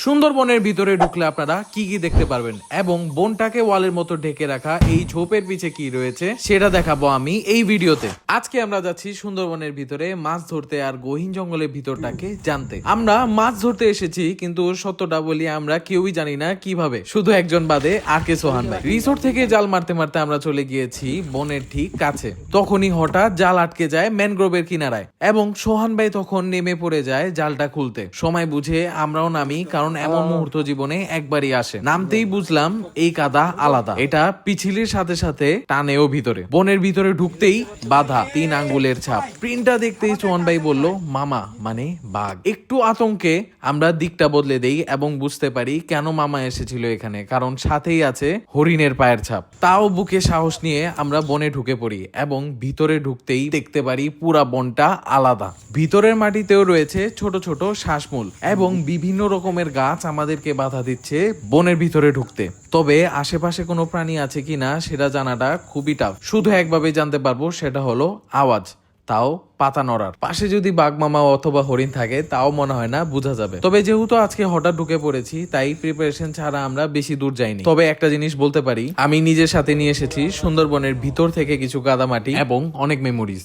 সুন্দরবনের ভিতরে ঢুকলে আপনারা কি কি দেখতে পারবেন এবং বনটাকে ওয়ালের মতো ঢেকে রাখা এই ঝোপের পিছে কি রয়েছে সেটা দেখাবো আমি এই ভিডিওতে। আজকে আমরা যাচ্ছি সুন্দরবনের ভিতরে মাছ ধরতে আর গহীন জঙ্গলের ভিতরটাকে জানতে। আমরা মাছ ধরতে এসেছি, কিন্তু সত্যটা বলি আমরা কেউই জানি না কিভাবে, শুধু একজন বাদে আর কে সোহান ভাই। রিসোর্ট থেকে জাল মারতে মারতে আমরা চলে গিয়েছি বনের ঠিক কাছে। তখনই হঠাৎ জাল আটকে যায় ম্যানগ্রোভের কিনারায় এবং সোহান ভাই তখন নেমে পড়ে যায় জালটা খুলতে। সময় বুঝে আমরাও নামি, কারণ এমন মুহূর্ত জীবনে একবারই আসে। নামতেই বুঝলাম এই কাদা আলাদা, এটা পিছিলির সাথে সাথে টানেও ভিতরে। বনের ভিতরে ঢুকতেই বাধা 3 আঙ্গুলের ছাপ। প্রিন্টটা দেখতেই সোহান ভাই বলল মামা মানে বাঘ। একটু আতঙ্কে আমরা দিকটা বদলে দেই এবং বুঝতে পারি কেন মামা এসেছিল এখানে, কারণ সাথেই আছে হরিণের পায়ের ছাপ। তাও বুকে সাহস নিয়ে আমরা বনে ঢুকে পড়ি এবং ভিতরে ঢুকতেই দেখতে পারি পুরা বনটা আলাদা। ভিতরের মাটিতেও রয়েছে ছোট ছোট শ্বাসমূল এবং বিভিন্ন রকমের গাছ আমাদেরকে বাধা দিচ্ছে বনের ভিতরে ঢুকতে। তবে আশেপাশে কোনো প্রাণী আছে কিনা সেটা জানাটা খুবই টাফ। শুধু একভাবে জানতে পারবো, সেটা হলো আওয়াজ, তাও পাতা নড়ার। পাশে যদি বাঘ মামা অথবা হরিণ থাকে তাও মনে হয় না বোঝা যাবে। তবে যেহেতু আজকে হঠাৎ ঢুকে পড়েছি তাই প্রিপারেশন ছাড়া আমরা বেশি দূর যাইনি। তবে একটা জিনিস বলতে পারি, আমি নিজের সাথে নিয়ে এসেছি সুন্দরবনের ভিতর থেকে কিছু কাদামাটি এবং অনেক মেমোরিজ।